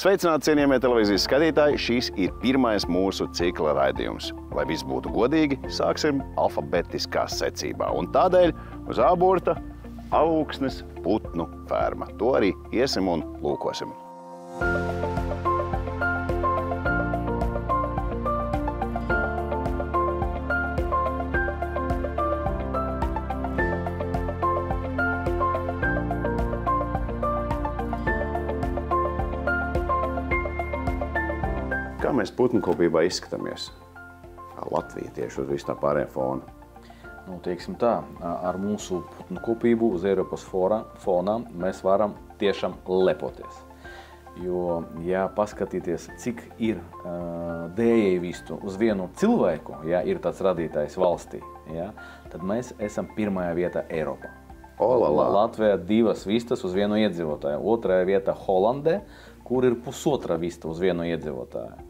Sveicināti, cienījamie televīzijas skatītāji! Šis ir pirmais mūsu cikla raidījums. Lai viss būtu godīgi, sāksim alfabetiskā secībā. Un tādēļ uz āborta Alūksnes putnu ferma. To arī iesim un lūkosim. Kā mēs putnkopībā izskatāmies? Kā Latvija tieši uz visu tā pārējā fona? Nu, teiksim tā, ar mūsu putnkopību uz Eiropas fonā mēs varam tiešām lepoties. Jo, ja paskatīties, cik ir dējēju uz vienu cilvēku, ja ir tāds radītājs valstī, ja, tad mēs esam pirmajā vietā Eiropā. Latvijā 2 vistas uz vienu iedzīvotāju, otrajā vietā Holandē, kur ir 1,5 vista uz vienu iedzīvotāju.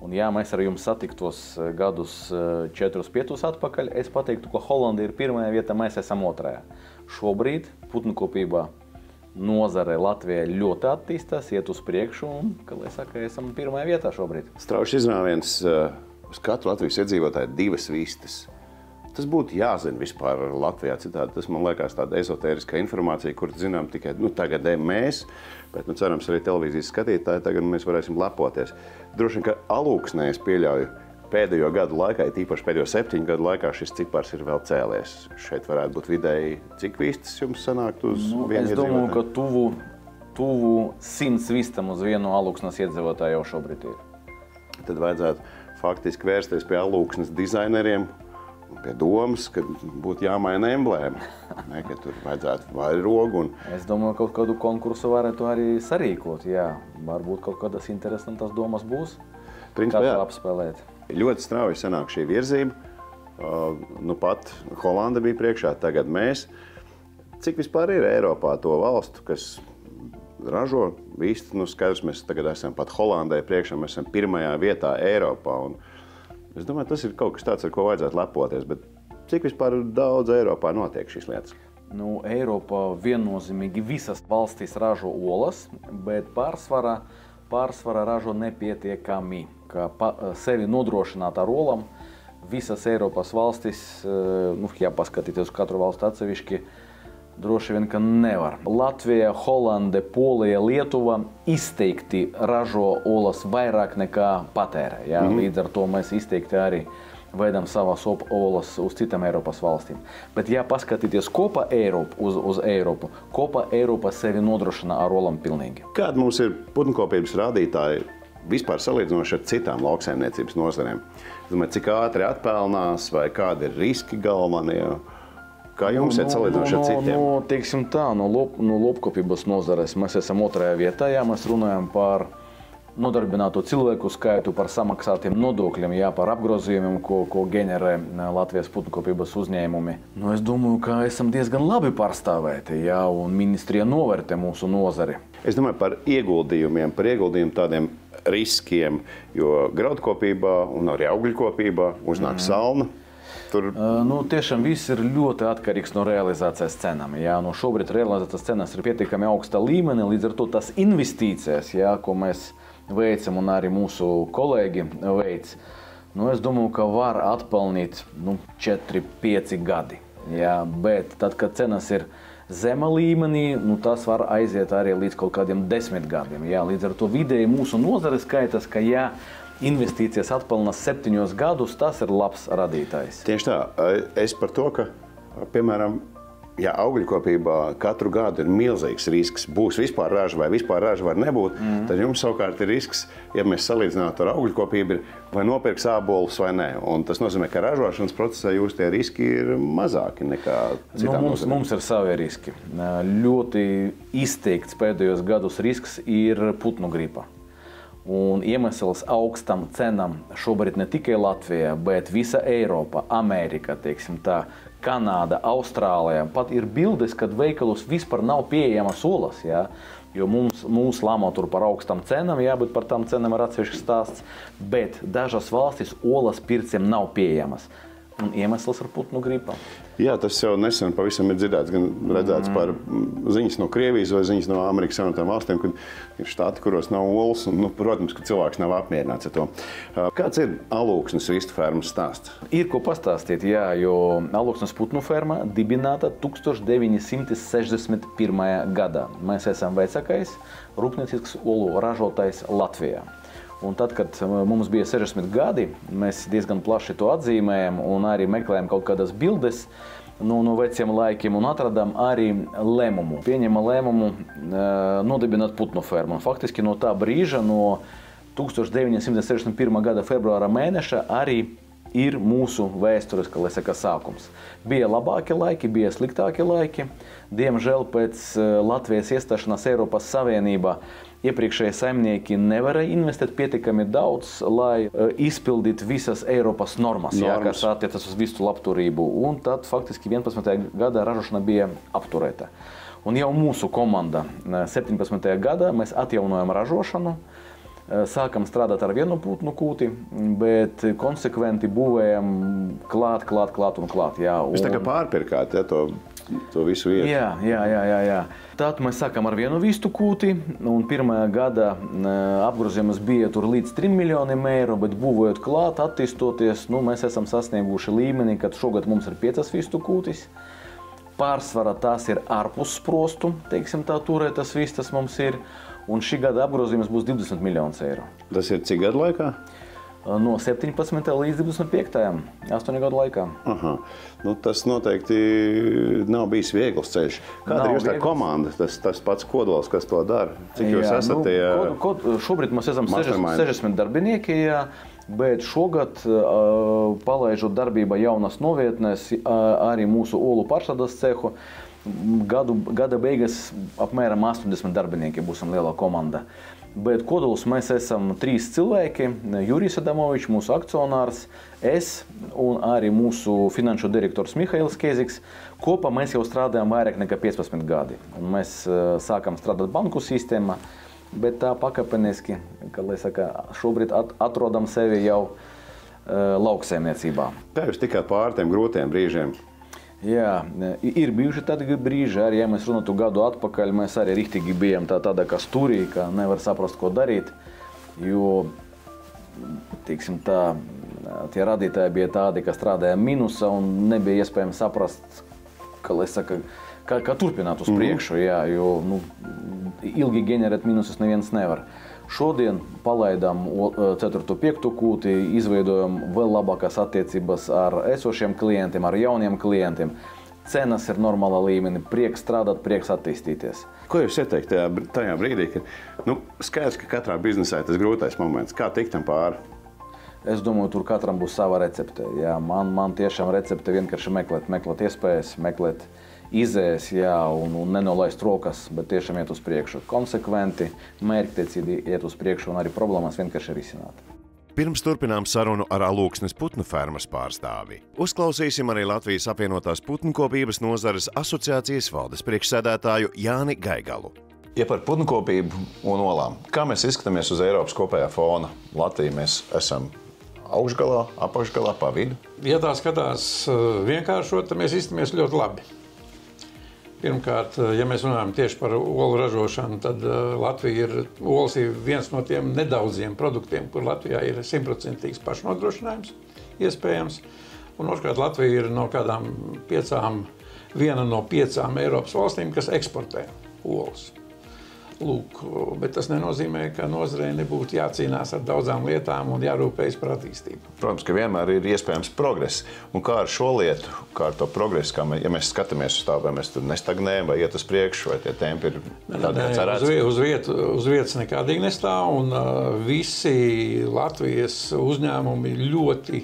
Un ja mēs ar jums satiktos gadus 4-5 atpakaļ, es pateiktu, ka Holanda ir pirmajā vietā, mēs esam otrajā. Šobrīd putnkopībā nozare Latvijā ļoti attīstās, iet uz priekšu un, kā lai saka, esam pirmajā vietā šobrīd. Strauši izrāviens uz katru Latvijas iedzīvotāju 2 vistas. Tas būtu jāzina vispār Latvijā citādi. Tas, man liekas, tāda ezotēriska informācija, kur zinām tikai tagad mēs, bet cerams arī televīzijas skatītāji, tagad mēs varēsim lepoties. Droši vien, ka Alūksnē, es pieļauju, pēdējo gadu laikā, tīpaši pēdējo 7 gadu laikā, šis cipars ir vēl cēlies. Šeit varētu būt vidēji, cik vistas jums sanākt uz vienu iedzīvotāju? Es domāju, ka tuvu 100 vistam uz vienu Alūksnes iedzīvotāju jau šobrīd ir. Tad vajadzētu faktiski vērsties pie Alūksnes dizaineriem, pie domas, ka būtu jāmaina emblēma, ka tur vajadzētu vairogu. Es domāju, ka kaut kādu konkursu varētu arī sarīkot, jā. Varbūt kaut kādas interesantas domas būs, kā to apspēlēt. Ļoti strauji sanāk šī virzība. Pat Holanda bija priekšā, tagad mēs. Cik vispār ir Eiropā to valstu, kas ražo vistu? Skaidrs, mēs tagad esam pat Holandai priekšā, mēs esam pirmajā vietā Eiropā. Es domāju, tas ir kaut kas tāds, ar ko vajadzētu lepoties, bet cik vispār daudz Eiropā notiek šīs lietas? Eiropā viennozīmīgi visas valstis ražo olas, bet pārsvarā ražo nepietiekami. Kā sevi nodrošināt ar olām, visas Eiropas valstis, ja paskatīties uz katru valstu atsevišķi, droši vien, ka nevar. Latvija, Holande, Polija, Lietuva izteikti ražo olas vairāk nekā patērē. Ja? Līdz ar to mēs izteikti arī veidam savas olas uz citām Eiropas valstīm. Bet ja paskatīties kopā uz Eiropu, kopā Eiropa sevi nodrošina ar olām pilnīgi. Kāda mums ir putnkopības rādītāji vispār salīdzinoši ar citām lauksaimniecības nozarēm? Es domāju, cik ātri atpelnās vai kādi ir riski galvenie? Kā jums ir salīdzinoši ar citiem? Teiksim tā, no lopkopības nozares mēs esam otrajā vietā, ja mēs runājam par nodarbināto cilvēku skaitu, par samaksātiem nodokļiem, par apgrozījumiem, ko ģenerē Latvijas putnkopības uzņēmumi. Es domāju, ka esam diezgan labi pārstāvēti, un ministrija novērtē mūsu nozari. Es domāju par ieguldījumu tādiem riskiem, jo graudkopībā un arī augļkopībā uznāk salna. Tiešām viss ir ļoti atkarīgs no realizācijas cenām. Šobrīd realizācijas cenas ir pietiekami augsta līmenī, līdz ar to tas investīcijas, ko mēs veicam un arī mūsu kolēģi veic, es domāju, ka var atpelnīt 4-5 gadi. Bet tad, kad cenas ir zema līmenī, tas var aiziet arī līdz kaut kādiem 10 gadiem. Līdz ar to vidēji mūsu nozare skaitas, ka investīcijas atpelnās 7 gadus, tas ir labs radītājs. Tieši tā. Es par to, ka, piemēram, ja augļkopībā katru gadu ir milzīgs risks, būs vispār raža vai vispār raža var nebūt, tad jums savukārt ir risks, ja mēs salīdzinātu ar augļkopību, vai nopirks ābolus vai nē. Un tas nozīmē, ka ražošanas procesā jūs tie riski ir mazāki nekā citām nozarēm. Mums ir savi riski. Ļoti izteikts pēdējos gadus risks ir putnu gripa. Un iemesls augstam cenam šobrīd ne tikai Latvijā, bet visa Eiropa, Amerika, teiksim tā, Kanāda, Austrālija. Pat ir bildes, kad veikalos vispār nav pieejamas olas, jo mums lamo tur par augstam cenam, bet par tām cenām ir atsevišķs stāsts. Bet dažas valstis olas pirciem nav pieejamas. un iemesls ar putnu gripa. Jā, tas jau nesen pavisam ir dzirdēts, gan redzēts par ziņas no Krievijas vai ziņas no Amerikas Savienotām valstīm, kad ir štāti, kuros nav olas, un, protams, ka cilvēks nav apmierināts ar to. Kāds ir Alūksnes vistu fermas stāsts? Ir ko pastāstīt, jā, jo Alūksnes putnu ferma dibināta 1961. gadā. Mēs esam vecākais rūpniecisks olu ražotājs Latvijā. Un tad, kad mums bija 60 gadi, mēs diezgan plaši to atzīmējam un arī meklējam kaut kādas bildes no veciem laikiem un atradām arī lēmumu. Pieņēma lēmumu nodibināt putnu fermu. Faktiski no tā brīža, no 1961. gada februāra mēneša arī ir mūsu vēstures, kā lai saka, sākums. Bija labāki laiki, bija sliktāki laiki. Diemžēl pēc Latvijas iestāšanās Eiropas Savienībā iepriekšējie saimnieki nevarēja investēt pietiekami daudz, lai izpildītu visas Eiropas normas. Jā, kas attiecas uz vistu labturību. Un tad faktiski 11. gadā ražošana bija apturēta. Un jau mūsu komanda 17. gadā mēs atjaunojam ražošanu, sākam strādāt ar vienu putnu kūti, bet konsekventi būvējam klāt. Jā, Jūs tā kā pārpirkāt, ja, to visu vietu? Jā. Tad mēs sākam ar vienu vistu kūti, un pirmajā gada apgrozījums bija tur līdz 3 miljoniem eiro, bet būvējot klāt, attīstoties, mēs esam sasnieguši līmeni, kad šogad mums ir 5 vistu kūtis. Pārsvarā tās ir ārpus sprostu, teiksim tā, turētas vistas mums ir. Un šī gada apgrozījums būs 20 miljonus eiro. Tas ir cik gadu laikā? No 17. līdz 25. 8 gadu laikā. Aha. Tas noteikti nav bijis viegls ceļš. Kāda ir jūs tā komanda, tas pats kodols, kas to dara? Cik jūs esat šobrīd mēs esam 60 darbinieki, bet šogad, palaižot darbībā jaunas novietnes, arī mūsu olu pārstrādes cehu, gada beigas apmēram 80 darbinieki būsim lielā komanda. Bet kodolus mēs esam 3 cilvēki, Jurijs Adamovičs, mūsu akcionārs, es un arī mūsu finanšu direktors Mihails Keziks. Kopā mēs jau strādājam vairāk nekā 15 gadi. Un mēs sākam strādāt banku sistēmā, bet tā pakāpeniski, kā lai saka, šobrīd atrodam sevi jau lauksaimniecībā. Kā jūs tikāt pāri tiem grūtiem brīžiem? Jā, ir bijuši tādi brīži, arī, ja mēs runātu gadu atpakaļ, mēs arī riktīgi bijām tāda kā stūrī, ka nevar saprast, ko darīt, jo, teiksim tā, tie radītāji bija tādi, ka strādāja minusa un nebija iespējams saprast, kā, lai saka, kā turpināt uz priekšu, jā, jo, ilgi ģenerēt minusus neviens nevar. Šodien palaidām 4. 5. kūti, izveidojam vēl labākās attiecības ar esošiem klientiem, ar jauniem klientiem. Cenas ir normālā līmenī, prieks strādāt, prieks attīstīties. Ko jūs ieteikt tajā brīdī, ka skaidrs, ka katrā biznesā ir tas grūtais moments. Kā tikt tam pāri? Es domāju, tur katram būs sava recepte. Jā, man tiešām recepte vienkārši meklēt iespējas, meklēt izējas, jā, un nenolaist rokas, bet tiešām iet uz priekšu. Konsekventi, mērķtiecīgi iet uz priekšu un arī problēmas vienkārši risināt. Pirms turpinām sarunu ar Alūksnes putnu fermas pārstāvi. Uzklausīsim arī Latvijas apvienotās putnkopības nozares asociācijas valdes priekšsēdētāju Jāni Gaigalu. Ja par putnkopību un olām, kā mēs izskatāmies uz Eiropas kopējā fona? Latvija mēs esam augšgalā, apakšgalā, pa vidu? Ja tā skatās vienkāršot, tad mēs izskatāmies ļoti labi. Pirmkārt, ja mēs runājam tieši par olu ražošanu, tad olas ir viens no tiem nedaudziem produktiem, kur Latvijā ir 100% pašnodrošinājums iespējams. Un otrkārt, Latvija ir viena no 5 Eiropas valstīm, kas eksportē olas. Lūk, bet tas nenozīmē, ka nozarei nebūtu jācīnās ar daudzām lietām un jārūpējas par attīstību. Protams, ka vienmēr ir iespējams progress. Un kā ar šo lietu, kā ar to progresu, ja mēs skatāmies uz tā, vai mēs tur nestagnējam, vai iet uz priekšu, vai tie tempi ir tādi, kā cerēts? Uz vietas nekādīgi nestāv, un visi Latvijas uzņēmumi ļoti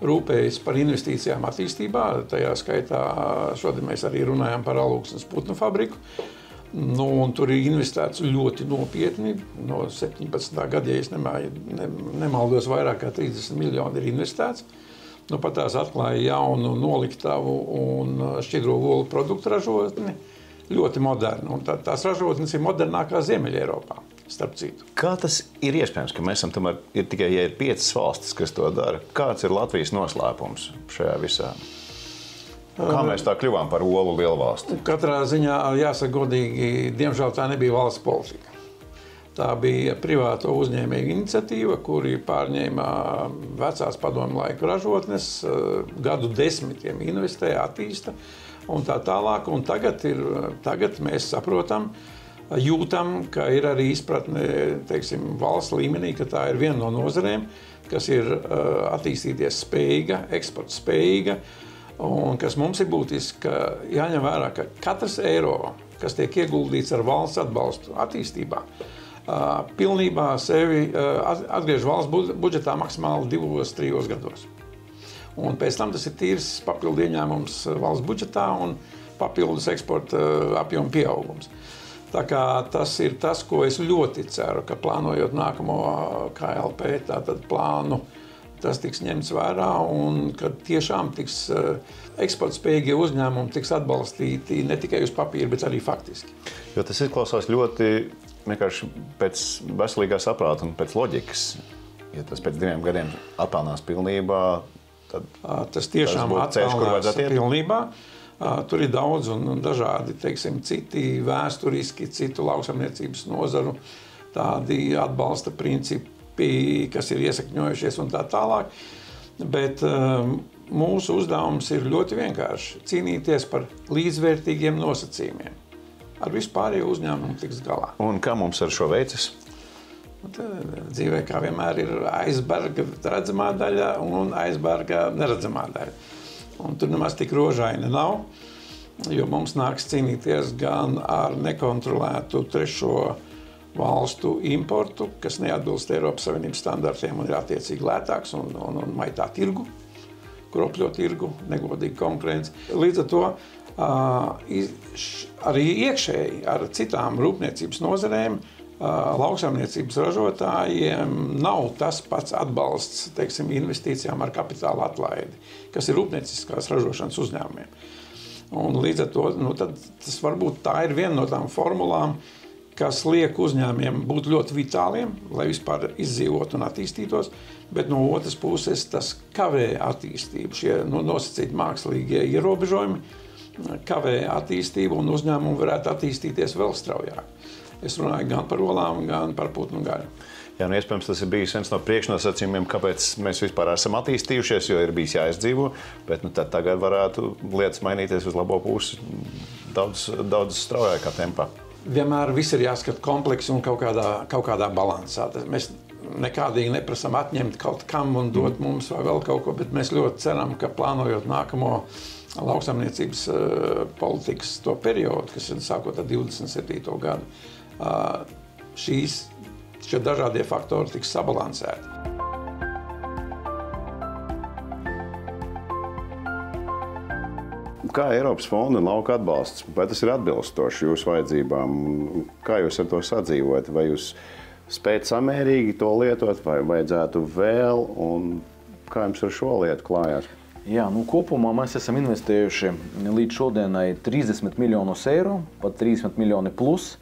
rūpējas par investīcijām attīstībā. Tajā skaitā šodien mēs arī runājam par Alūksnes putnu fabriku. Un tur ir investēts ļoti nopietni. No 17. gada, ja es nemaldos, vairāk kā 30 miljoni ir investēts. Pat tās atklāja jaunu noliktavu un šķidro olu produktu ražotni. Ļoti modernu. Un tās ražotnes ir modernākās Ziemeļa Eiropā. starp citu. Kā tas ir iespējams, ka mēs esam tomēr tikai 5 valstis, kas to dara? Kāds ir Latvijas noslēpums šajā visā? Kā mēs tā kļuvām par olu lielvalsti? Katrā ziņā, jāsaka godīgi, diemžēl tā nebija valsts politika. Tā bija privāto uzņēmēju iniciatīva, kuri pārņēma vecās padomju laiku ražotnes, gadu desmitiem investēja, attīsta un tā tālāk. Un tagad mēs saprotam, jūtam, ka ir arī izpratne, teiksim, valsts līmenī, ka tā ir viena no nozarēm, kas ir attīstīties spējīga, eksporta spējīga, un kas mums ir būtiski, ka jāņem vērā, ka katrs eiro, kas tiek ieguldīts ar valsts atbalstu attīstībā, pilnībā sevi atgriež valsts budžetā maksimāli 2-3 gados. Un pēc tam tas ir tīrs papildu ieņēmums valsts budžetā un papildus eksporta apjoma pieaugums. Tā kā tas ir tas, ko es ļoti ceru, ka plānojot nākamo KLP, tātad plānu, tas tiks ņemts vērā un ka tiešām tiks eksporta spējīgie uzņēmumi tiks atbalstīti ne tikai uz papīra, bet arī faktiski. Jo tas izklausās ļoti vienkārši pēc veselīgā saprāta un pēc loģikas. Ja tas pēc 2 gadiem atpelnās pilnībā, tad tas tiešām atpelnās pilnībā. Tur ir daudz un dažādi, teiksim, citi vēsturiski, citu lauksaimniecības nozaru tādi atbalsta principi, kas ir iesakņojušies un tā tālāk. Bet mūsu uzdevums ir ļoti vienkārši cīnīties par līdzvērtīgiem nosacījumiem. Ar vispārējo uzņēmumu tiks galā. Un kā mums ar šo veicas? Dzīvē, kā vienmēr, ir aizberga redzamā daļa un aizberga neredzamā daļa. Un tur nemaz tik rožaini nav, jo mums nāks cīnīties gan ar nekontrolētu trešo valstu importu, kas neatbilst Eiropas Savienības standartiem un ir attiecīgi lētāks un maitā tirgu, kropļo tirgu, negodīgi konkurence. Līdz ar to arī iekšēji ar citām rūpniecības nozarēm lauksaimniecības ražotājiem nav tas pats atbalsts, teiksim, investīcijām ar kapitāla atlaidi, kas ir rūpnieciskās ražošanas uzņēmumiem. Un līdz ar to, tas varbūt tā ir viena no tām formulām, kas liek uzņēmumiem būt ļoti vitāliem, lai vispār izdzīvotu un attīstītos, bet no otras puses tas kavē attīstību. Šie nosacīti mākslīgie ierobežojumi kavē attīstību un uzņēmumu varētu attīstīties vēl straujāk. Es runāju gan par olām, gan par putnu gaļu. Jā, iespējams, tas ir bijis viens no priekšnosacījumiem, kāpēc mēs vispār esam attīstījušies, jo ir bijis jāizdzīvo, bet tad tagad varētu lietas mainīties uz labo pusi daudz straujākā tempā. Vienmēr viss ir jāskat kompleksi un kaut kādā balansā. Mēs nekādīgi neprasam atņemt kaut kam un dot mums vai vēl kaut ko, bet mēs ļoti ceram, ka plānojot nākamo lauksaimniecības politikas to periodu, kas ir sākot ar 27. gadu, šie dažādie faktori tiks sabalansēti. Kā Eiropas fonda un lauka atbalsts? Vai tas ir atbilstoši jūsu vajadzībām? Kā jūs ar to sadzīvojat? Vai jūs spējat samērīgi to lietot, vai vajadzētu vēl? Un kā jums ar šo lietu klājās? Jā, kopumā mēs esam investējuši līdz šodienai 30 miljonus eiro, pat 30 miljoni plus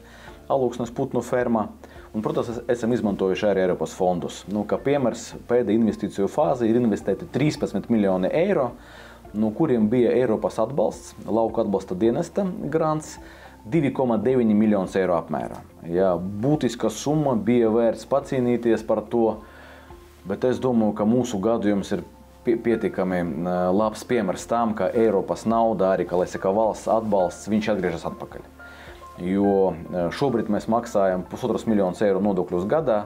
alūksnes putnu fermā. Un, protams, esam izmantojuši arī Eiropas fondus. Kā piemērs, pēdējā investīciju fāze ir investēti 13 miljoni eiro, no kuriem bija Eiropas atbalsts, lauku atbalsta dienesta grants, 2,9 miljonus eiro apmērā. Jā, būtiska summa, bija vērts pacīnīties par to, bet es domāju, ka mūsu gadījums ir pietiekami labs piemērs tam, ka Eiropas nauda, arī, kā saka, valsts atbalsts, viņš atgriežas atpakaļ. Jo šobrīd mēs maksājam 1,5 miljonus eiro nodokļus gadā.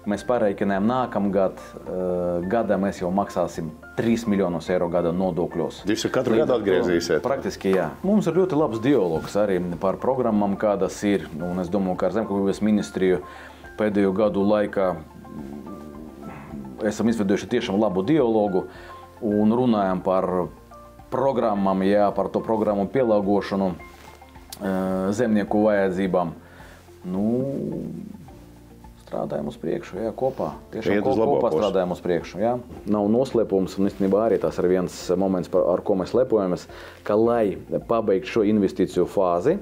Mēs pareikinājām nākamgad, gadā mēs jau maksāsim 3 miljonus eiro gada nodokļos. Jūs katru gadu atgriezīsiet? Praktiski, jā. Mums ir ļoti labs dialogs arī par programmām, kādas ir. Un es domāju, ka ar Zemkopības ministriju pēdējo gadu laikā esam izveidojuši tiešām labu dialogu un runājam par programmām, jā, par to programmu pielāgošanu zemnieku vajadzībām. Strādājam uz priekšu, jā, kopā. Tiešām kopā strādājam uz priekšu, jā. Nav noslēpums, un īstenībā arī tas ir viens moments, ar ko mēs lepojamies, ka, lai pabeigtu šo investīciju fāzi,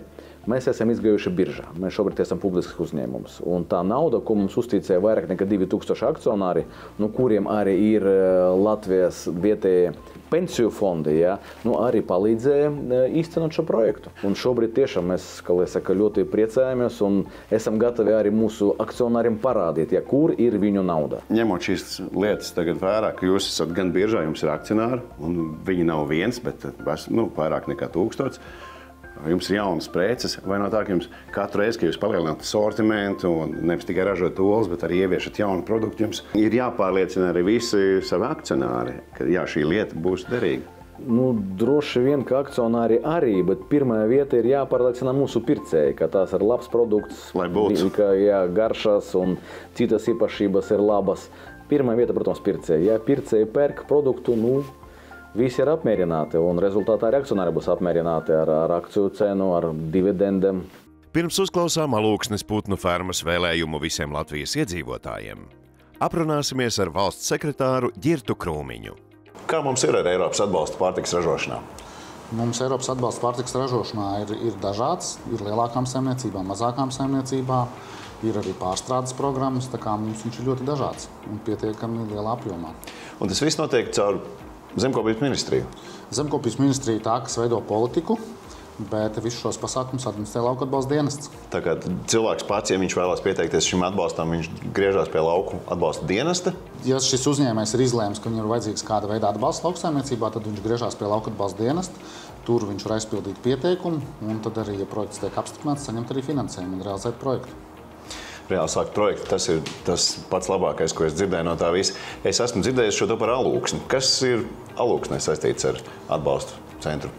Mēs esam izgājuši biržā. Mēs šobrīd esam publisks uzņēmums. Un tā nauda, ko mums uzticēja vairāk nekā 2000 akcionāri, no kuriem arī ir Latvijas vietējie pensiju fondi, arī palīdzēja īstenot šo projektu. Un šobrīd tiešām mēs, kā lai saka, ļoti priecājamies un esam gatavi arī mūsu akcionāriem parādīt, kur ir viņu nauda. Ņemot šīs lietas tagad vērā, ka jūs esat gan biržā, jums ir akcionāri, un viņi nav viens, bet vairāk nekā 1000. Jums ir jaunas preces, vai no tā, ka jums katru reizi, kad jūs palielināt sortimentu un nevis tikai ražot olas, bet arī ieviešat jaunu produktu, jums ir jāpārliecina arī visi savi akcionāri, ka šī lieta būs derīga. Droši vien, ka akcionāri arī, bet pirmā vieta ir jāpārliecina mūsu pircēji, ka tās ir labs produkts, lai būtu. Ka garšas un citas īpašības ir labas. Pirmā vieta, protams, pircēji. Ja pircēji pērk produktu, visi ir apmierināti, un rezultātā arī akcionāri būs apmierināti ar akciju cenu, ar dividendiem. Pirms uzklausām Alūksnes putnu fermas vēlējumu visiem Latvijas iedzīvotājiem, aprunāsimies ar valsts sekretāru Ģirtu Krūmiņu. Kā mums ir ar Eiropas atbalstu pārtikas ražošanā? Mums Eiropas atbalsts pārtikas ražošanā ir dažāds. Ir lielākām saimniecībām, mazākām saimniecībām, ir arī pārstrādes programmas, tā kā mums viņš ir ļoti dažāds un pietiekami lielā apjomā. Un tas viss notiek caur Zemkopības ministriju? Zemkopības ministrija tā, kas veido politiku, bet visus šos pasākumus administrē Lauku atbalsta dienests. Tā kā cilvēks pats, ja viņš vēlās pieteikties šim atbalstam, viņš griežās pie Lauku atbalsta dienesta? Ja šis uzņēmējs ir izlēmis, ka viņam ir vajadzīgs kāda veida atbalsts lauksaimniecībā, tad viņš griežās pie Lauku atbalsta dienesta. Tur viņš var aizpildīt pieteikumu, un tad arī, ja projekts tiek apstiprināts, saņemt arī finansējumu un realizēt projektu. Reāli sākt projektu, tas ir tas pats labākais, ko es dzirdēju no tā visa. Es esmu dzirdējis šo par Alūksni. Kas ir Alūksnē saistīts ar atbalstu centru?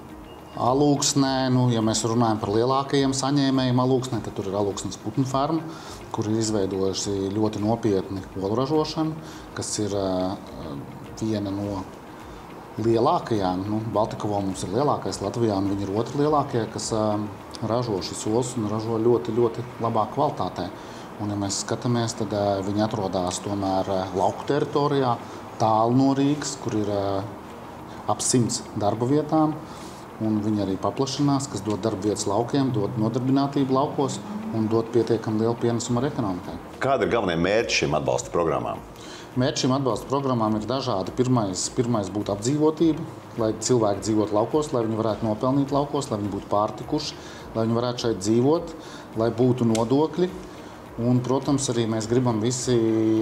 Alūksnē, ja mēs runājam par lielākajiem saņēmējiem Alūksnē, tad tur ir Alūksnes putnu ferma, kur ir izveidojuši ļoti nopietni olu ražošanu, kas ir viena no lielākajām. Baltikovo mums ir lielākais Latvijā, un viņi ir otri lielākie, kas ražo šis olas un ražo ļoti, ļoti labā kvalitātē. Un, ja mēs skatāmies, tad viņi atrodas tomēr lauku teritorijā, tālu no Rīgas, kur ir ap 100 darba vietām. Un viņi arī paplašinās, kas dod darba vietas laukiem, dod nodarbinātību laukos un dod pietiekami lielu pienesumu ar ekonomikai. Kādi ir galvenie mērķi šīm atbalsta programmām? Mērķi šīm atbalsta programmām ir dažādi. Pirmais būtu apdzīvotība, lai cilvēki dzīvotu laukos, lai viņi varētu nopelnīt laukos, lai viņi būtu pārtikuši, lai viņi varētu šeit dzīvot, lai būtu nodokļi. Un, protams, arī mēs gribam visi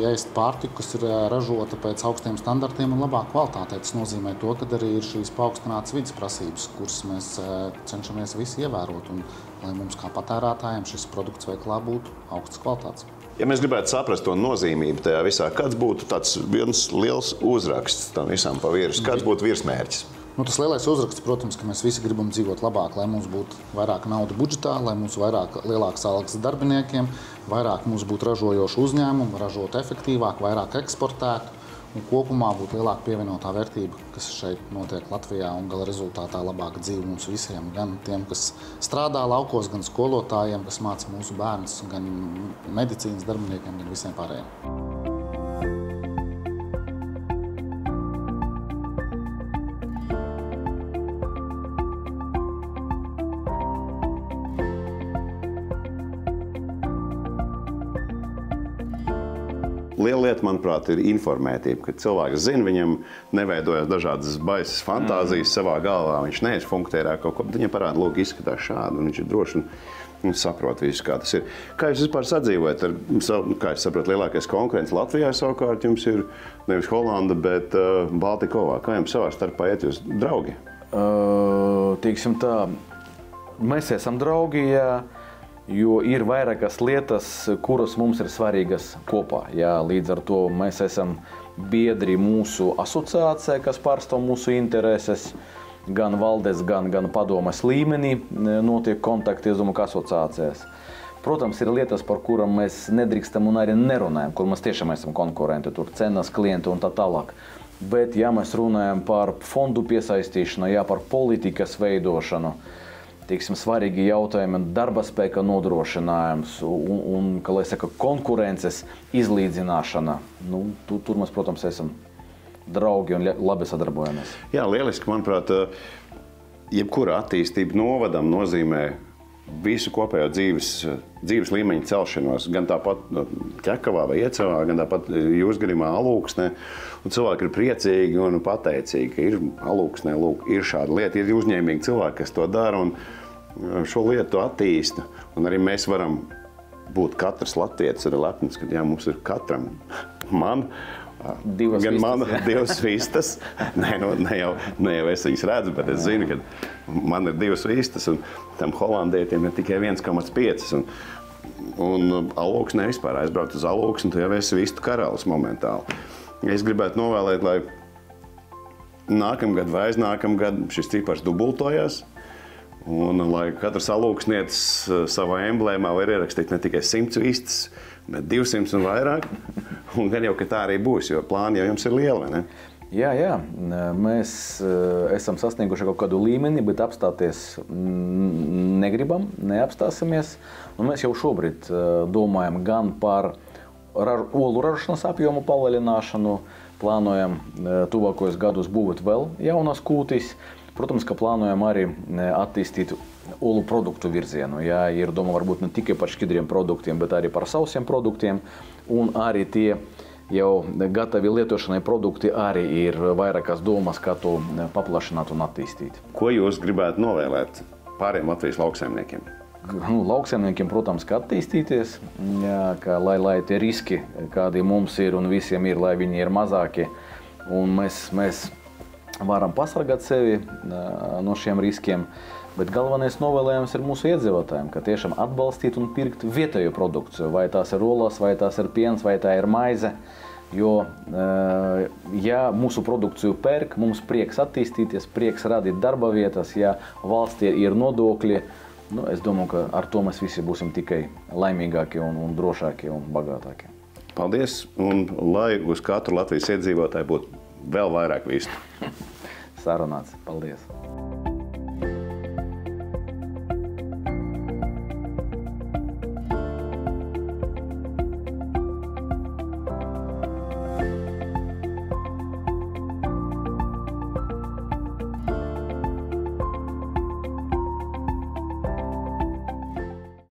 ēst pārtiku, kas ir ražota pēc augstiem standartiem un labā kvalitātē. Tas nozīmē to, ka arī ir šīs paaugstinātas vides prasības, kuras mēs cenšamies visi ievērot, un lai mums kā patērētājiem šis produkts veikalā būtu augstas kvalitātes. Ja mēs gribētu saprast to nozīmību tajā visā, kāds būtu tāds viens liels uzraksts tam visam pa virsmu, kāds būtu virsmērķis? Tas lielais uzraksts, protams, ka mēs visi gribam dzīvot labāk, lai mums būtu vairāk nauda budžetā, lai mums lielākas algas darbiniekiem, vairāk mums būtu ražojošu uzņēmumu, ražot efektīvāk, vairāk eksportētu un kopumā būtu lielāka pievienotā vērtība, kas šeit notiek Latvijā un gala rezultātā labāka dzīve mums visiem, gan tiem, kas strādā laukos, gan skolotājiem, kas māca mūsu bērnus, gan medicīnas darbiniekiem, gan visiem pārējiem. Liela lieta, manuprāt, ir informētība, kad cilvēks zina, viņam neveidojas dažādas baisas fantāzijas savā galvā, viņš neizfunktērē kaut ko, bet viņam parāda, lūk, izskatās šādi, un viņš ir droši un saprot visu, kā tas ir. Kā jūs vispār sadzīvojat ar, kā es saprotu, lielākais konkurents Latvijā savukārt jums ir nevis Holanda, bet Baltikovā. Kā jums savā starpā iet jūs draugi? Teiksim tā, mēs esam draugi, jo ir vairākas lietas, kuras mums ir svarīgas kopā. Līdz ar to mēs esam biedri mūsu asociācijā, kas pārstāv mūsu intereses, gan valdes, gan padomes līmenī notiek kontakti, es domāju, ka asociācijas. Protams, ir lietas, par kurām mēs nedrīkstam un arī nerunājam, kur mēs tiešām esam konkurenti, tur cenas, klienti un tā tālāk. Bet, ja mēs runājam par fondu piesaistīšanu, par politikas veidošanu, teiksim, svarīgi jautājumi, darba spēka nodrošinājums un kā lai saka, konkurences izlīdzināšana. Tur mēs, protams, esam draugi un labi sadarbojamies. Jā, lieliski, manuprāt, jebkura attīstība novadam nozīmē visu kopējo dzīves līmeņa celšanos, gan tāpat Ķekavā vai Iecavā, gan tāpat Jūrgalimā, Alūksnē. Un cilvēki ir priecīgi un pateicīgi, ka ir Alūksnē, lūk, ir šāda lieta, ir uzņēmīgi cilvēki, kas to dara un šo lietu attīsta. Un arī mēs varam būt katrs latvietis arī lepns, ka jā, mums ir katram divas vistas. Ne jau es viņas redzu, bet es zinu, ka man ir 2 vistas, un tam holandietiem ir tikai 1,5. Un Alūksnē vispār aizbraukt uz Alūksni, tu jau esi vistu karalis momentāli. Es gribētu novēlēt, lai nākamgad vai aiznākamgad šis cipars dubultojās, un lai katrs alūksnietis savā emblēmā var ierakstīt ne tikai 100 vistas, bet 200 un vairāk. Un gan jau, ka tā arī būs, jo plāni jau jums ir lieli, vai ne? Jā, mēs esam sasnieguši kaut kādu līmeni, bet apstāties negribam, neapstāsimies. Un mēs jau šobrīd domājam gan par olu ražošanas apjomu palielināšanu, plānojam tuvākajos gados būvēt vēl jaunas kūtis. Protams, ka plānojam arī attīstīt olu produktu virzienu. Jā, ir doma varbūt ne tikai par šķidriem produktiem, bet arī par sausiem produktiem. Un arī tie jau gatavi lietošanai produkti arī ir vairākas domas, kā to paplašināt un attīstīt. Ko jūs gribētu novēlēt pāriem Latvijas lauksaimniekiem? Lauksaimniekiem, protams, ka attīstīties, jā, ka, lai tie riski, kādi mums ir un visiem ir, lai viņi ir mazāki. Un mēs varam pasargāt sevi no šiem riskiem, bet galvenais novēlējums ir mūsu iedzīvotājiem, ka tiešām atbalstīt un pirkt vietējo produkciju, vai tās ir olas, vai tās ir piens, vai tā ir maize. Jo, ja mūsu produkciju pērk, mums prieks attīstīties, prieks radīt darba vietas, ja valstī ir nodokļi, es domāju, ka ar to mēs visi būsim tikai laimīgāki un drošāki un bagātāki. Paldies, un lai uz katru Latvijas iedzīvotāju būtu vēl vairāk vistu. Sarunāts. Paldies.